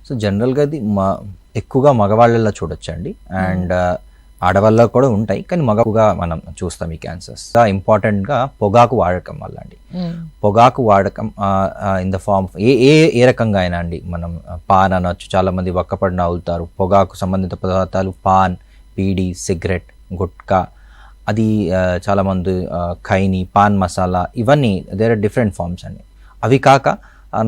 So జనరల్గా అది ఎక్కువగా మగవాళ్ళల్లో చూడొచ్చండి. అండ్ ఆడవాళ్ళలో కూడా ఉంటాయి, కానీ మగగా మనం చూస్తాం ఈ క్యాన్సర్స్. ఇంపార్టెంట్గా పొగాకు వాడకం వల్ల అండి. పొగాకు వాడకం ఇన్ ద ఫార్మ్ ఏ రకంగా అయినా అండి. మనం పాన్ అనొచ్చు, చాలామంది వక్కపడిన అవుతారు. పొగాకు సంబంధిత పదార్థాలు పాన్, బీడీ, సిగరెట్, గుట్కా, అది చాలామంది ఖైని, పాన్ మసాలా, ఇవన్నీ దేర్ ఆర్ డిఫరెంట్ ఫార్మ్స్ అండి. అవి కాక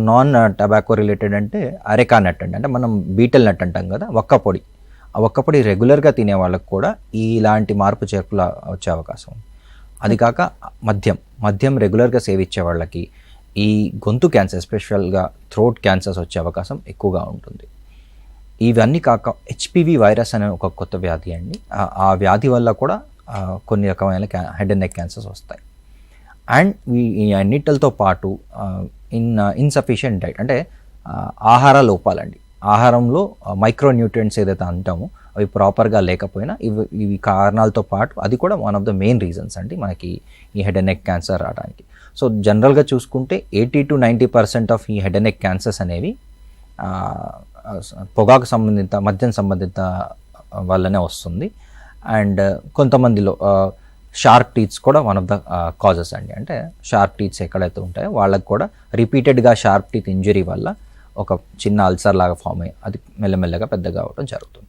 నాన్ టొబాకో రిలేటెడ్ అంటే అరెకా నట్ అండి, అంటే మనం బీటల్ నట్ అంటాం కదా, ఒక్క పొడి. ఆ ఒక్క పొడి రెగ్యులర్గా తినే వాళ్ళకి కూడా ఇలాంటి మార్పు చేర్పుల వచ్చే అవకాశం ఉంది. అది కాక మద్యం రెగ్యులర్గా సేవించే వాళ్ళకి ఈ గొంతు క్యాన్సర్, ఎస్పెషల్గా థ్రోట్ క్యాన్సర్స్ వచ్చే అవకాశం ఎక్కువగా ఉంటుంది. ఇవన్నీ కాక హెచ్పివి వైరస్ అనే ఒక కొత్త వ్యాధి అండి. ఆ వ్యాధి వల్ల కూడా కొన్ని రకమైన హెడ్ అండ్ నెక్ క్యాన్సర్స్ వస్తాయి. అండ్ ఈ అన్నిటితో పాటు ఇన్సఫిషియంట్ డైట్, అంటే ఆహార లోపాలండి. ఆహారంలో మైక్రోన్యూట్రియంట్స్ ఏదైతే అంటామో అవి ప్రాపర్గా లేకపోయినా ఇవి కారణాలతో పాటు అది కూడా one of the main reasons అండి మనకి ఈ హెడ్ అండ్ నెక్ క్యాన్సర్ రావడానికి. సో జనరల్గా చూసుకుంటే 80 to 90% ఆఫ్ ఈ హెడ్ అండ్ నెక్ క్యాన్సర్స్ అనేవి పొగాకు సంబంధిత, మద్యం సంబంధిత వల్లనే వస్తుంది. అండ్ కొంతమందిలో షార్ప్ టీత్స్ కూడా వన్ ఆఫ్ ద కాజెస్ అండి. అంటే షార్ప్ టీత్స్ ఎక్కడైతే ఉంటాయో వాళ్ళకి కూడా రిపీటెడ్గా షార్ప్ టీత్ ఇంజరీ వల్ల ఒక చిన్న అల్సర్ లాగా ఫామ్ అయ్యి అది మెల్లమెల్లగా పెద్దగా అవడం జరుగుతుంది.